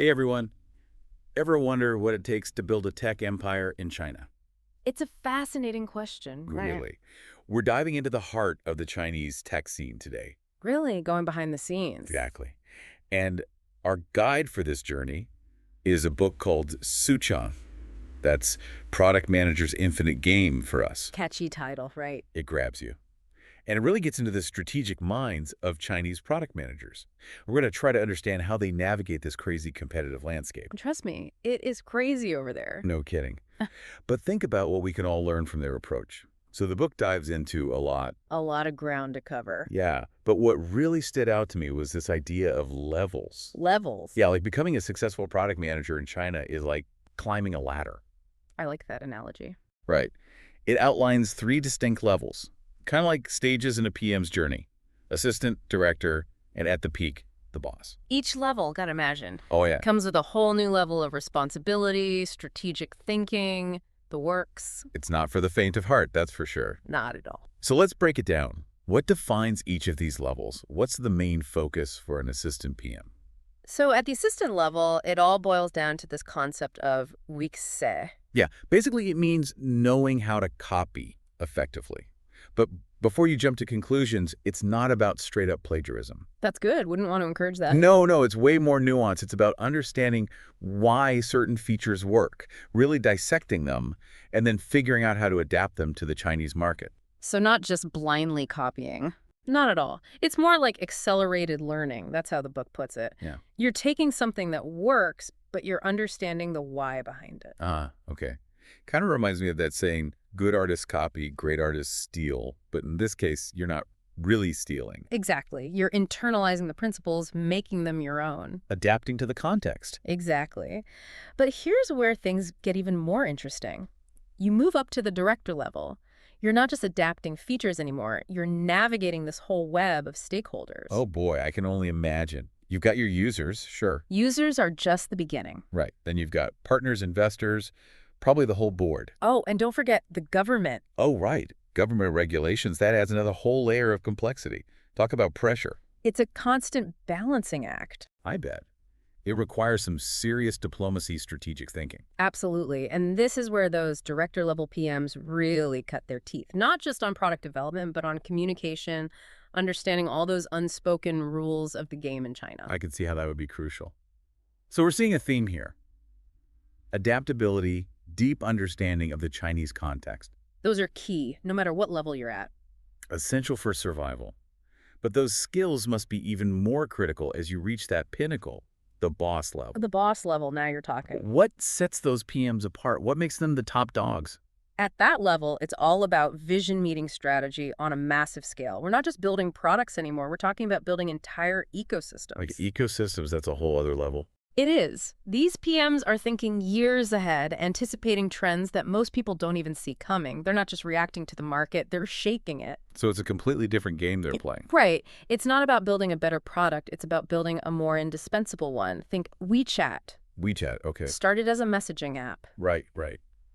Hey everyone, ever wonder what it takes to build a tech empire in China? It's a fascinating question. Really? We're diving into the heart of the Chinese tech scene today. Really going behind the scenes. Exactly. And our guide for this journey is a book called Suchong. That's Product Manager's Infinite Game for us. Catchy title, right? It grabs you. And it really gets into the strategic minds of Chinese product managers. We're going to try to understand how they navigate this crazy competitive landscape. And trust me, it is crazy over there. No kidding. But think about what we can all learn from their approach. So the book dives into a lot. A lot of ground to cover. Yeah, but what really stood out to me was this idea of levels. Levels. Yeah, like becoming a successful product manager in China is like climbing a ladder. I like that analogy. Right. It outlines 3 distinct levels, kind of like stages in a PM's journey. Assistant, director, and at the peak, the boss. Each level, gotta imagine, Oh, yeah. comes with a whole new level of responsibility, strategic thinking, the works. It's not for the faint of heart, that's for sure. Not at all. So let's break it down. What defines each of these levels? What's the main focus for an assistant PM? So at the assistant level, it all boils down to this concept of wixie. Yeah, basically it means knowing how to copy effectively. But before you jump to conclusions, it's not about straight-up plagiarism. That's good. Wouldn't want to encourage that. No, it's way more nuanced. It's about understanding why certain features work, really dissecting them, and then figuring out how to adapt them to the Chinese market. So not just blindly copying. Not at all. It's more like accelerated learning. That's how the book puts it. Yeah. You're taking something that works, but you're understanding the why behind it. Okay. Kind of reminds me of that saying, good artists copy, great artists steal. But in this case, you're not really stealing. Exactly. You're internalizing the principles, making them your own. Adapting to the context. Exactly. But here's where things get even more interesting. You move up to the director level. You're not just adapting features anymore. You're navigating this whole web of stakeholders. Oh boy, I can only imagine. You've got your users, sure. Users are just the beginning. Right. Then you've got partners, investors, probably the whole board. Oh, and don't forget the government. Oh, right. Government regulations, that adds another whole layer of complexity. Talk about pressure. It's a constant balancing act. I bet. It requires some serious diplomacy, strategic thinking. Absolutely. And this is where those director-level PMs really cut their teeth, not just on product development, but on communication, understanding all those unspoken rules of the game in China. I could see how that would be crucial. So we're seeing a theme here. Adaptability, deep understanding of the Chinese context. Those are key, no matter what level you're at. Essential for survival. But those skills must be even more critical as you reach that pinnacle, the boss level. The boss level, now you're talking. What sets those PMs apart? What makes them the top dogs? At that level, it's all about vision meeting strategy on a massive scale. We're not just building products anymore. We're talking about building entire ecosystems. Like ecosystems, that's a whole other level. It is. These PMs are thinking years ahead, anticipating trends that most people don't even see coming. They're not just reacting to the market, they're shaping it. So it's a completely different game they're playing. Right. It's not about building a better product. It's about building a more indispensable one. Think WeChat. WeChat, okay. Started as a messaging app. Right.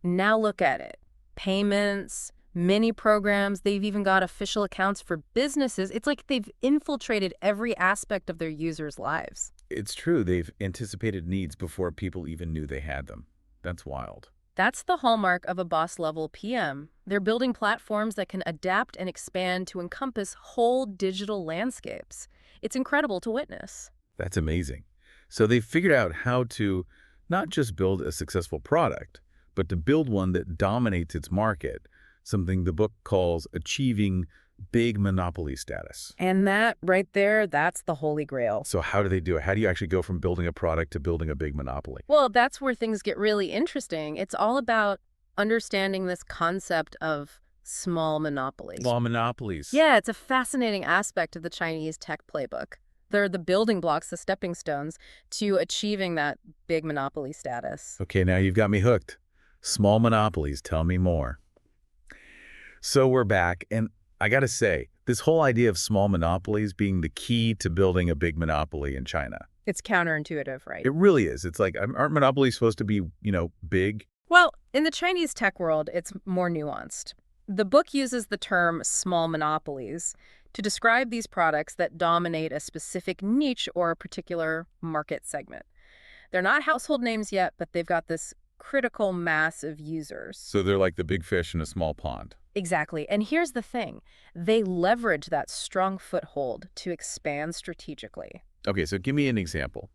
Now look at it. Payments, mini programs, they've even got official accounts for businesses. It's like they've infiltrated every aspect of their users' lives. It's true. They've anticipated needs before people even knew they had them. That's wild. That's the hallmark of a boss-level PM. They're building platforms that can adapt and expand to encompass whole digital landscapes. It's incredible to witness. That's amazing. So they've figured out how to not just build a successful product, but to build one that dominates its market, something the book calls achieving big monopoly status. And that right there, that's the holy grail. So how do they do it? How do you actually go from building a product to building a big monopoly? Well, that's where things get really interesting. It's all about understanding this concept of small monopolies. Small monopolies. Yeah, it's a fascinating aspect of the Chinese tech playbook. They're the building blocks, the stepping stones to achieving that big monopoly status. Okay, now you've got me hooked. Small monopolies, tell me more. So we're back, and I gotta say, this whole idea of small monopolies being the key to building a big monopoly in China. It's counterintuitive, right? It really is. It's like, aren't monopolies supposed to be, big? Well, in the Chinese tech world, it's more nuanced. The book uses the term small monopolies to describe these products that dominate a specific niche or a particular market segment. They're not household names yet, but they've got this critical mass of users. So they're like the big fish in a small pond. Exactly. And here's the thing. They leverage that strong foothold to expand strategically. Okay, so give me an example.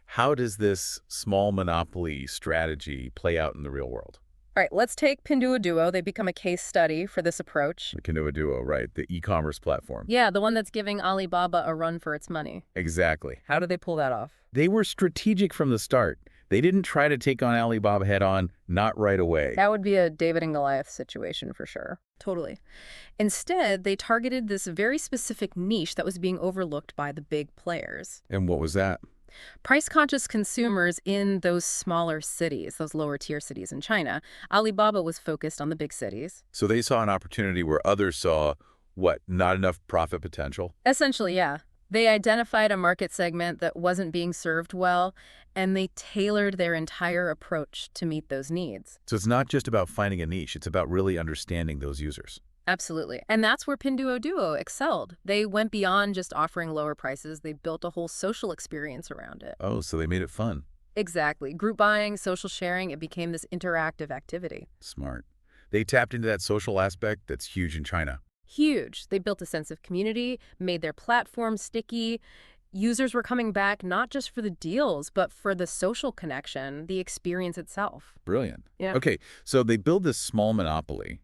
How does this small monopoly strategy play out in the real world? All right, let's take Pinduoduo. They become a case study for this approach. The Pinduoduo, right? The e-commerce platform. Yeah, the one that's giving Alibaba a run for its money. Exactly. How did they pull that off? They were strategic from the start. They didn't try to take on Alibaba head-on, not right away. That would be a David and Goliath situation for sure. Totally. Instead, they targeted this very specific niche that was being overlooked by the big players. And what was that? Price-conscious consumers in those smaller cities, those lower-tier cities in China. Alibaba was focused on the big cities. So they saw an opportunity where others saw, what, not enough profit potential? Essentially, yeah. They identified a market segment that wasn't being served well, and they tailored their entire approach to meet those needs. So it's not just about finding a niche, it's about really understanding those users. Absolutely. And that's where Pinduoduo excelled. They went beyond just offering lower prices. They built a whole social experience around it. Oh, so they made it fun. Exactly. Group buying, social sharing, it became this interactive activity. Smart. They tapped into that social aspect that's huge in China. Huge. They built a sense of community, made their platform sticky. Users were coming back not just for the deals, but for the social connection, the experience itself. Brilliant. Yeah. Okay, so they build this small monopoly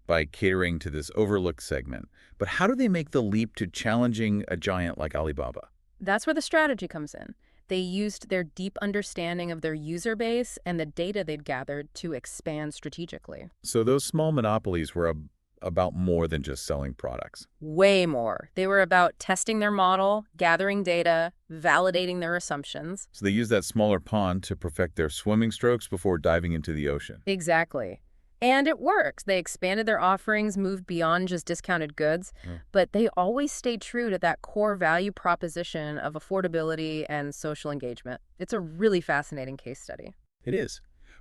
by catering to this overlooked segment. But how do they make the leap to challenging a giant like Alibaba? That's where the strategy comes in. They used their deep understanding of their user base and the data they'd gathered to expand strategically. So those small monopolies were about more than just selling products. Way more. They were about testing their model, gathering data, validating their assumptions. So they used that smaller pond to perfect their swimming strokes before diving into the ocean. Exactly. And it worked. They expanded their offerings, moved beyond just discounted goods, but they always stayed true to that core value proposition of affordability and social engagement. It's a really fascinating case study. It is.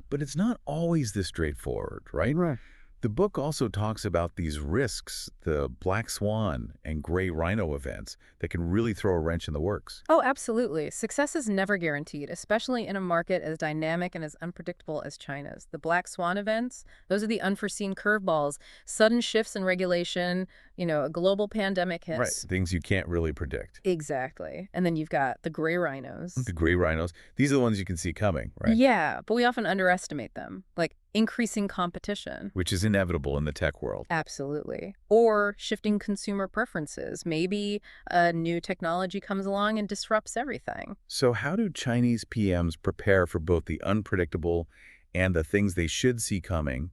But it's not always this straightforward, right? Right. The book also talks about these risks, the black swan and gray rhino events that can really throw a wrench in the works. Oh, absolutely. Success is never guaranteed, especially in a market as dynamic and as unpredictable as China's. The black swan events, those are the unforeseen curveballs, sudden shifts in regulation, a global pandemic hits. Right, things you can't really predict. Exactly. And then you've got the gray rhinos. The gray rhinos, these are the ones you can see coming, right? Yeah, but we often underestimate them, like increasing competition. Which is inevitable in the tech world. Absolutely. Or shifting consumer preferences. Maybe a new technology comes along and disrupts everything. So how do Chinese PMs prepare for both the unpredictable and the things they should see coming,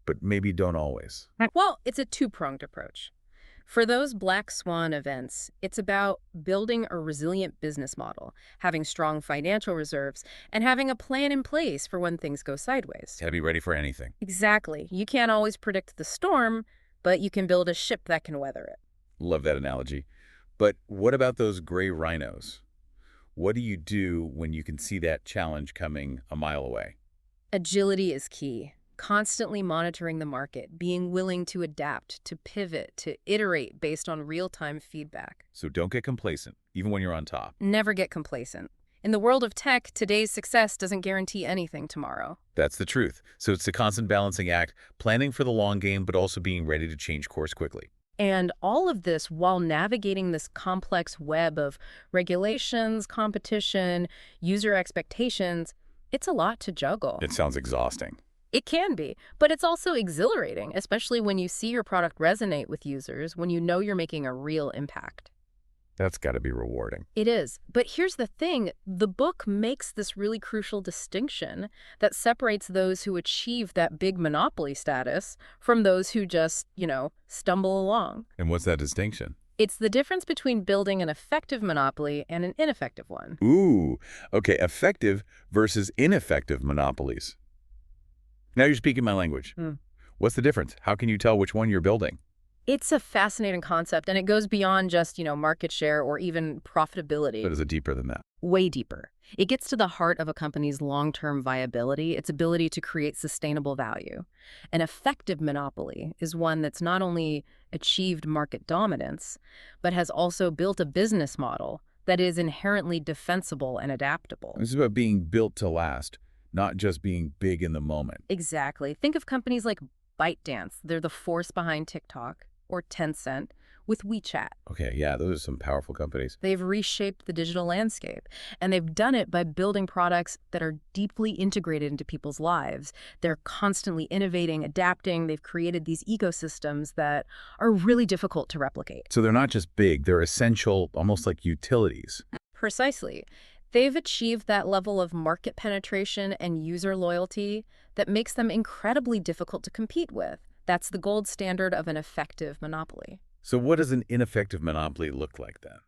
but maybe don't always? Well, it's a two-pronged approach. For those black swan events, it's about building a resilient business model, having strong financial reserves, and having a plan in place for when things go sideways. Gotta be ready for anything. Exactly. You can't always predict the storm, but you can build a ship that can weather it. Love that analogy. But what about those gray rhinos? What do you do when you can see that challenge coming a mile away? Agility is key. Constantly monitoring the market, being willing to adapt, to pivot, to iterate based on real-time feedback. So don't get complacent, even when you're on top. Never get complacent. In the world of tech, today's success doesn't guarantee anything tomorrow. That's the truth. So it's a constant balancing act, planning for the long game, but also being ready to change course quickly. And all of this while navigating this complex web of regulations, competition, user expectations. It's a lot to juggle. It sounds exhausting. It can be, but it's also exhilarating, especially when you see your product resonate with users, when you know you're making a real impact. That's got to be rewarding. It is. But here's the thing. The book makes this really crucial distinction that separates those who achieve that big monopoly status from those who just, stumble along. And what's that distinction? It's the difference between building an effective monopoly and an ineffective one. Ooh, okay, effective versus ineffective monopolies. Now you're speaking my language. What's the difference? How can you tell which one you're building? It's a fascinating concept, and it goes beyond just, market share or even profitability. But is it deeper than that? Way deeper. It gets to the heart of a company's long-term viability, its ability to create sustainable value. An effective monopoly is one that's not only achieved market dominance, but has also built a business model that is inherently defensible and adaptable. This is about being built to last, not just being big in the moment. Exactly. Think of companies like ByteDance. They're the force behind TikTok, or Tencent with WeChat. Okay, yeah, those are some powerful companies. They've reshaped the digital landscape, and they've done it by building products that are deeply integrated into people's lives. They're constantly innovating, adapting. They've created these ecosystems that are really difficult to replicate. So they're not just big, they're essential, almost like utilities. Precisely. They've achieved that level of market penetration and user loyalty that makes them incredibly difficult to compete with. That's the gold standard of an effective monopoly. So what does an ineffective monopoly look like then?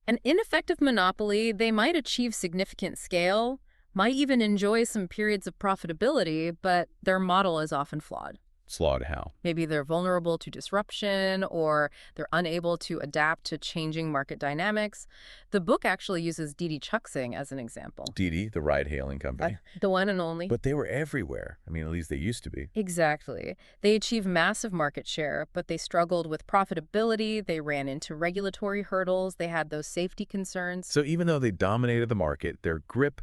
An ineffective monopoly, they might achieve significant scale, might even enjoy some periods of profitability, but their model is often flawed. Slawed how? Maybe they're vulnerable to disruption, or they're unable to adapt to changing market dynamics. The book actually uses Didi Chuxing as an example. Didi, the ride-hailing company. The one and only. But they were everywhere. I mean, at least they used to be. Exactly. They achieved massive market share, but they struggled with profitability. They ran into regulatory hurdles. They had those safety concerns. So even though they dominated the market, their grip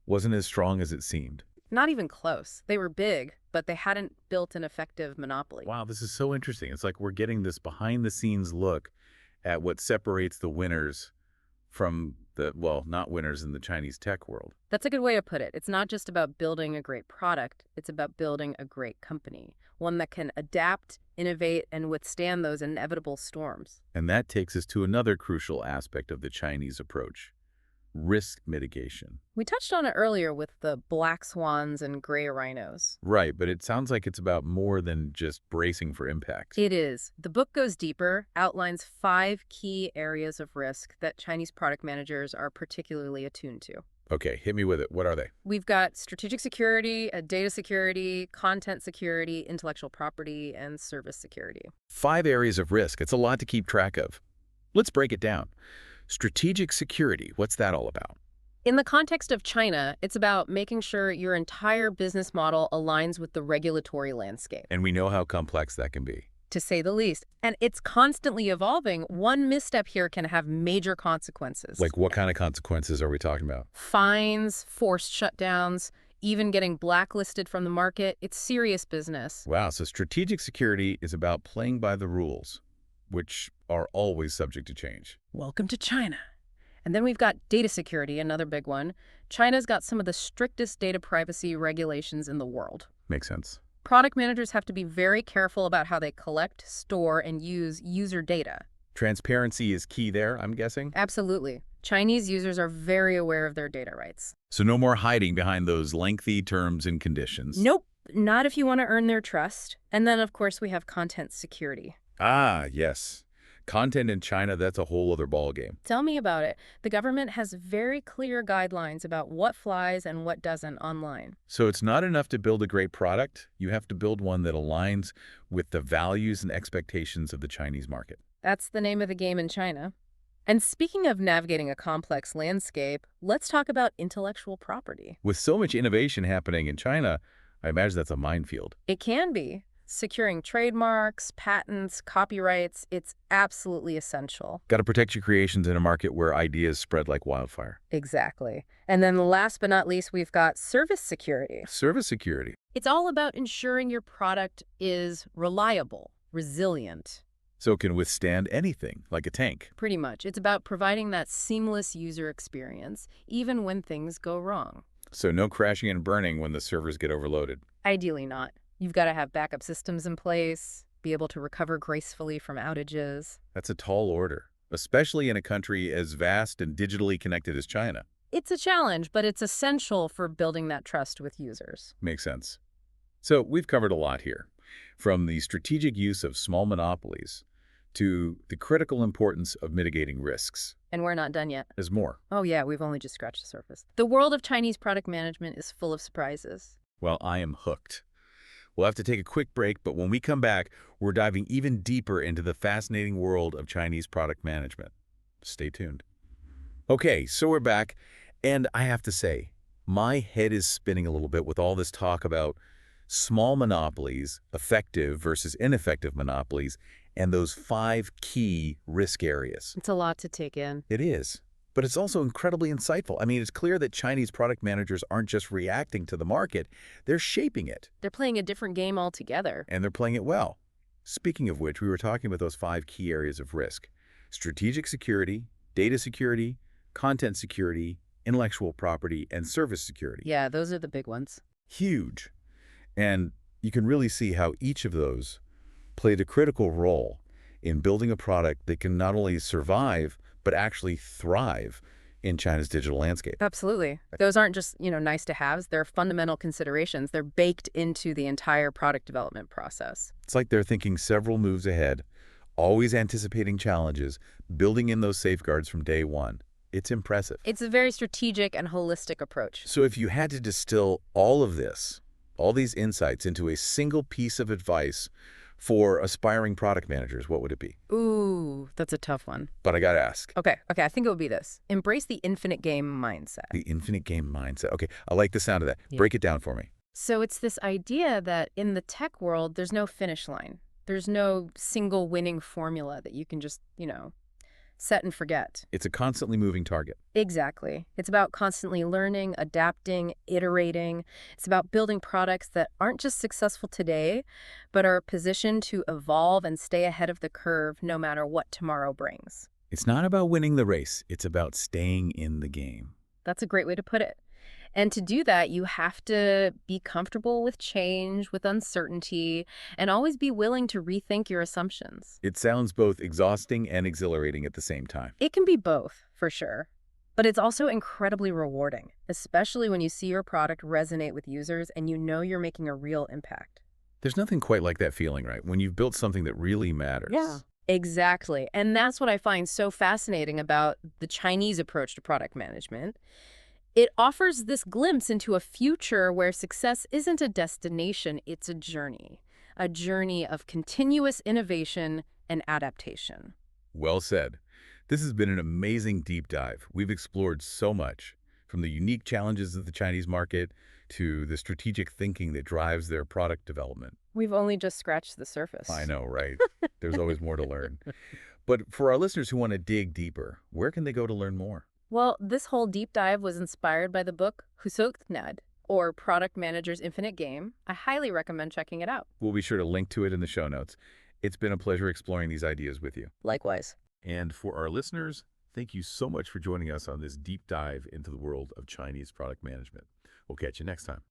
wasn't as strong as it seemed. Not even close. They were big, but they hadn't built an effective monopoly. Wow, this is so interesting. It's like we're getting this behind-the-scenes look at what separates the winners from the, well, not winners in the Chinese tech world. That's a good way to put it. It's not just about building a great product. It's about building a great company, one that can adapt, innovate, and withstand those inevitable storms. And that takes us to another crucial aspect of the Chinese approach: risk mitigation. We touched on it earlier with the black swans and gray rhinos. Right, but it sounds like it's about more than just bracing for impacts. It is. The book goes deeper, outlines 5 key areas of risk that Chinese product managers are particularly attuned to. Okay, hit me with it. What are they? We've got strategic security, data security, content security, intellectual property, and service security. 5 areas of risk. It's a lot to keep track of. Let's break it down. Strategic security, what's that all about? In the context of China, it's about making sure your entire business model aligns with the regulatory landscape. And we know how complex that can be. To say the least. And it's constantly evolving. One misstep here can have major consequences. Like what kind of consequences are we talking about? Fines, forced shutdowns, even getting blacklisted from the market. It's serious business. Wow, so strategic security is about playing by the rules, which are always subject to change. Welcome to China. And then we've got data security, another big one. China's got some of the strictest data privacy regulations in the world. Makes sense. Product managers have to be very careful about how they collect, store, and use user data. Transparency is key there, I'm guessing? Absolutely. Chinese users are very aware of their data rights. So no more hiding behind those lengthy terms and conditions. Nope, not if you want to earn their trust. And then, of course, we have content security. Ah, yes. Content in China, that's a whole other ballgame. Tell me about it. The government has very clear guidelines about what flies and what doesn't online. So it's not enough to build a great product. You have to build one that aligns with the values and expectations of the Chinese market. That's the name of the game in China. And speaking of navigating a complex landscape, let's talk about intellectual property. With so much innovation happening in China, I imagine that's a minefield. It can be. Securing trademarks, patents, copyrights, it's absolutely essential. Got to protect your creations in a market where ideas spread like wildfire. Exactly. And then last but not least, we've got service security. Service security. It's all about ensuring your product is reliable, resilient. So it can withstand anything, like a tank. Pretty much. It's about providing that seamless user experience, even when things go wrong. So no crashing and burning when the servers get overloaded. Ideally not. You've got to have backup systems in place, be able to recover gracefully from outages. That's a tall order, especially in a country as vast and digitally connected as China. It's a challenge, but it's essential for building that trust with users. Makes sense. So we've covered a lot here, from the strategic use of small monopolies to the critical importance of mitigating risks. And we're not done yet. There's more. Oh yeah, we've only just scratched the surface. The world of Chinese product management is full of surprises. Well, I am hooked. We'll have to take a quick break, but when we come back, we're diving even deeper into the fascinating world of Chinese product management. Stay tuned. Okay, so we're back, and I have to say, my head is spinning a little bit with all this talk about small monopolies, effective versus ineffective monopolies, and those 5 key risk areas. It's a lot to take in. It is. But it's also incredibly insightful. I mean, it's clear that Chinese product managers aren't just reacting to the market, they're shaping it. They're playing a different game altogether. And they're playing it well. Speaking of which, we were talking about those 5 key areas of risk: strategic security, data security, content security, intellectual property, and service security. Yeah, those are the big ones. Huge. And you can really see how each of those played a critical role in building a product that can not only survive, but actually thrive in China's digital landscape. Absolutely. Those aren't just, nice to haves. They're fundamental considerations. They're baked into the entire product development process. It's like they're thinking several moves ahead, always anticipating challenges, building in those safeguards from day one. It's impressive. It's a very strategic and holistic approach. So if you had to distill all of this, all these insights into a single piece of advice for aspiring product managers, what would it be? Ooh, that's a tough one. But I gotta ask. Okay, I think it would be this. Embrace the infinite game mindset. The infinite game mindset. Okay, I like the sound of that. Yeah. Break it down for me. So it's this idea that in the tech world, there's no finish line. There's no single winning formula that you can just, set and forget. It's a constantly moving target. Exactly. It's about constantly learning, adapting, iterating. It's about building products that aren't just successful today, but are positioned to evolve and stay ahead of the curve no matter what tomorrow brings. It's not about winning the race. It's about staying in the game. That's a great way to put it. And to do that, you have to be comfortable with change, with uncertainty, and always be willing to rethink your assumptions. It sounds both exhausting and exhilarating at the same time. It can be both, for sure. But it's also incredibly rewarding, especially when you see your product resonate with users and you know you're making a real impact. There's nothing quite like that feeling, right? When you've built something that really matters. Yeah. Exactly. And that's what I find so fascinating about the Chinese approach to product management. It offers this glimpse into a future where success isn't a destination, it's a journey of continuous innovation and adaptation. Well said. This has been an amazing deep dive. We've explored so much, from the unique challenges of the Chinese market to the strategic thinking that drives their product development. We've only just scratched the surface. I know, right? There's always more to learn. But for our listeners who want to dig deeper, where can they go to learn more? Well, this whole deep dive was inspired by the book Husoknad, or Product Manager's Infinite Game. I highly recommend checking it out. We'll be sure to link to it in the show notes. It's been a pleasure exploring these ideas with you. Likewise. And for our listeners, thank you so much for joining us on this deep dive into the world of Chinese product management. We'll catch you next time.